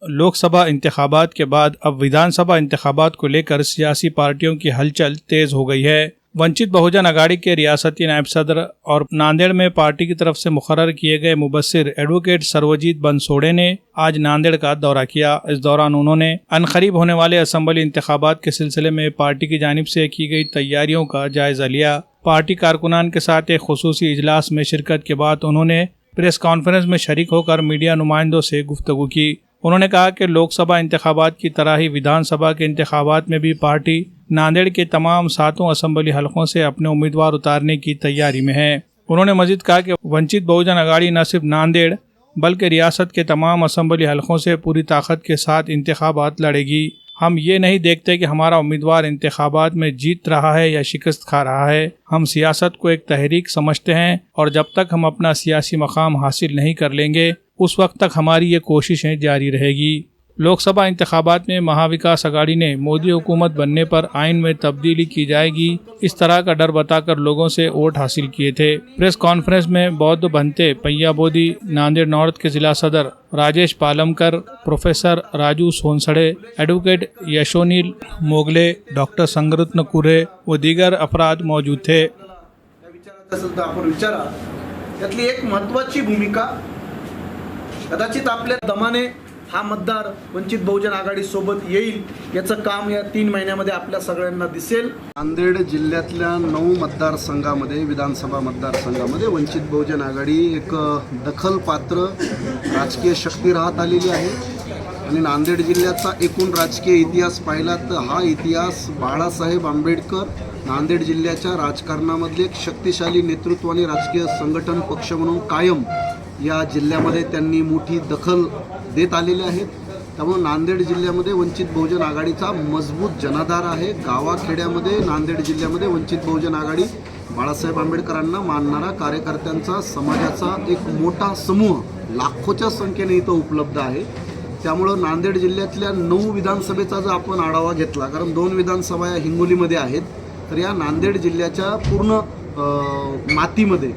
लोकसभा इंतखाबात के बाद अब विधानसभा इंतखाबात को लेकर सियासी पार्टियों की हलचल तेज हो गई है। वंचित बहुजन अघाड़ी के रियासती नायब सदर और नांदेड़ में पार्टी की तरफ से मुकर्रर किए गए मुबस्सिर एडवोकेट सर्वजीत बनसोड़े ने आज नांदेड़ का दौरा किया। इस दौरान उन्होंने अनकरीब होने वाले असेंबली इंतखाबात के सिलसिले में पार्टी की जानिब से की गई तैयारियों का जायजा लिया। पार्टी कारकुनान के साथ एक खुसूसी इजलास में शिरकत के बाद उन्होंने प्रेस कॉन्फ्रेंस में शरीक होकर मीडिया नुमाइंदों से गुफ्तगू की। उन्होंने कहा कि लोकसभा इंतखाबात की तरह ही विधानसभा के इंतखाबात में भी पार्टी नांदेड़ के तमाम 7 असेंबली हलकों से अपने उम्मीदवार उतारने की तैयारी में है। उन्होंने मजीद कहा कि वंचित बहुजन अघाड़ी न सिर्फ नांदेड़ बल्कि रियासत के तमाम असेंबली हलकों से पूरी ताकत के साथ इंतखाबात लड़ेगी। हम ये नहीं देखते कि हमारा उम्मीदवार इंतखाबात में जीत रहा है या शिकस्त खा रहा है। हम सियासत को एक तहरीक समझते हैं और जब तक हम अपना सियासी मकाम हासिल नहीं कर लेंगे उस वक्त तक हमारी ये कोशिशें जारी रहेगी। लोकसभा इंतखाबात में महाविकास अघाड़ी ने मोदी हुकूमत बनने पर आइन में तब्दीली की जाएगी इस तरह का डर बताकर लोगों से वोट हासिल किए थे। प्रेस कॉन्फ्रेंस में बौद्ध भंते पय्या बोधी, नांदेड़ नॉर्थ के जिला सदर Rajesh Palamkar, professor Raju Sonsade, advocate Yashoneel Mogle, doctor Sangratna Kure व दीगर अफराद मौजूद थे। यातली एक महत्त्वाची भूमिका कदाचित आपल्या दमाने हा मतदार वंचित बहुजन आघाडी सोबत येईल याचं काम या 3 महिन्यामध्ये आपल्या सगळ्यांना दिसेल। नांदेड जिल्ह्यातल्या 9 मतदारसंघामध्ये विधानसभा मतदारसंघामध्ये वंचित बहुजन आघाडी एक दखलपात्र राजकीय शक्ती राहत आलेली आहे आणि नांदेड जिल्ह्याचा एकूण राजकीय इतिहास पाहिला तर हा इतिहास बाळासाहेब आंबेडकर नांदेड जिल्ह्याच्या राजकारणामधले एक शक्तिशाली नेतृत्व आणि राजकीय संघटन पक्ष म्हणून कायम या जिल्ह्यामध्ये त्यांनी मोठी दखल देत आलेले आहेत। त्यामुळे नांदेड जिल्ह्यामध्ये वंचित बहुजन आघाडीचा मजबूत जनाधार आहे। गावाखेड्यामध्ये नांदेड जिल्ह्यामध्ये वंचित बहुजन आघाडी बाळासाहेब आंबेडकरांना मानणारा कार्यकर्त्यांचा समाजाचा एक मोठा समूह लाखोच्या संख्येने इथं उपलब्ध आहे। त्यामुळं नांदेड जिल्ह्यातल्या 9 विधानसभेचा जर आपण आढावा घेतला, कारण 2 विधानसभा या हिंगोलीमध्ये आहेत, तर या नांदेड जिल्ह्याच्या पूर्ण मातीमध्ये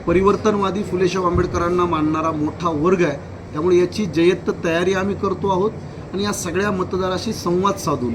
परिवर्तनवादी फुलेशाह आंबेडकरांना मानणारा मोठा वर्ग आहे। त्यामुळे याची जय्यत तयारी आम्ही करतो आहोत आणि या सगळ्या मतदाराशी संवाद साधून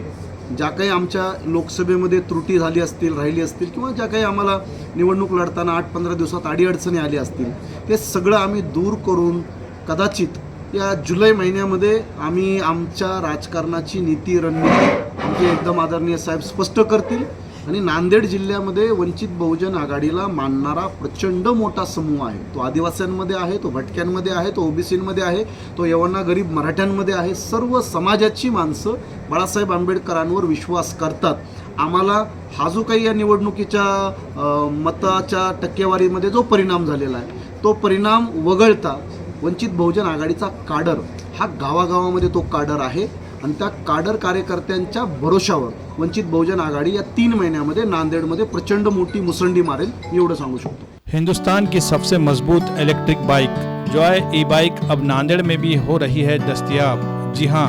ज्या काही आमच्या लोकसभेमध्ये त्रुटी झाली असतील, राहिली असतील किंवा ज्या काही आम्हाला निवडणूक लढताना 8-15 दिवसात अडीअडचणी आली असतील ते सगळं आम्ही दूर करून कदाचित या जुलै महिन्यामध्ये आम्ही आमच्या राजकारणाची नीती रणनीती आमचे एकदम आदरणीय साहेब स्पष्ट करतील आणि नांदेड जिल्ह्यामध्ये वंचित बहुजन आघाडीला मानणारा प्रचंड मोठा समूह आहे। तो आदिवासींमध्ये आहे, तो भटक्यांमध्ये आहे, तो ओबीसींमध्ये आहे, तो यवना गरीब मराठ्यांमध्ये आहे। सर्व समाजाची माणसं बाळासाहेब आंबेडकरांवर विश्वास करतात। आम्हाला हा जो काही या निवडणुकीच्या मताच्या टक्केवारीमध्ये जो परिणाम झालेला आहे तो परिणाम वगळता वंचित बहुजन आघाडीचा काडर हा गावागावामध्ये तो काडर आहे आणि त्या काडर कार्यकर्त्यांच्या भरोशावर वंचित बहुजन आघाडी या 3 महिन्यामध्ये नांदेडमध्ये प्रचंड मोठी मुसंडी मारेल, मी एवढं सांगू शकतो। हिंदुस्तान की सबसे मजबूत electric bike Joy e bike अब नांदेड़ में भी हो रही है दस्तयाब। जी हां,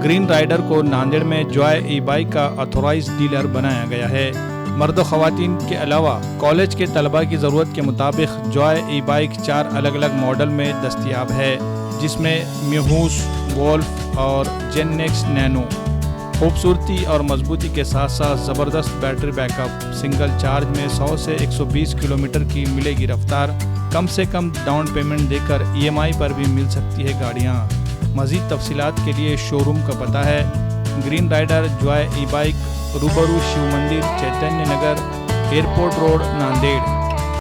ग्रीन राइडर को नांदेड़ में जॉय ई बाइक का ऑथोराइज्ड डीलर बनाया गया है। मर्द ख़वातीन के अलावा कॉलेज के तलबा की ज़रूरत के मुताबिक जॉय ई बाइक 4 अलग अलग मॉडल में दस्तयाब है, जिसमें म्यूहूस, गोल्फ और जेननेक्स नैनो। खूबसूरती और मजबूती के साथ साथ ज़बरदस्त बैटरी बैकअप, सिंगल चार्ज में 100 से 120 किलोमीटर की मिलेगी रफ्तार। कम से कम डाउन पेमेंट देकर EMI पर भी मिल सकती है गाड़ियाँ। मज़ीद तफसीलात के लिए शोरूम का पता है green rider joy e bike, रूबरू शिव मंदिर, चैतन्य नगर, एयरपोर्ट रोड, नांदेड़।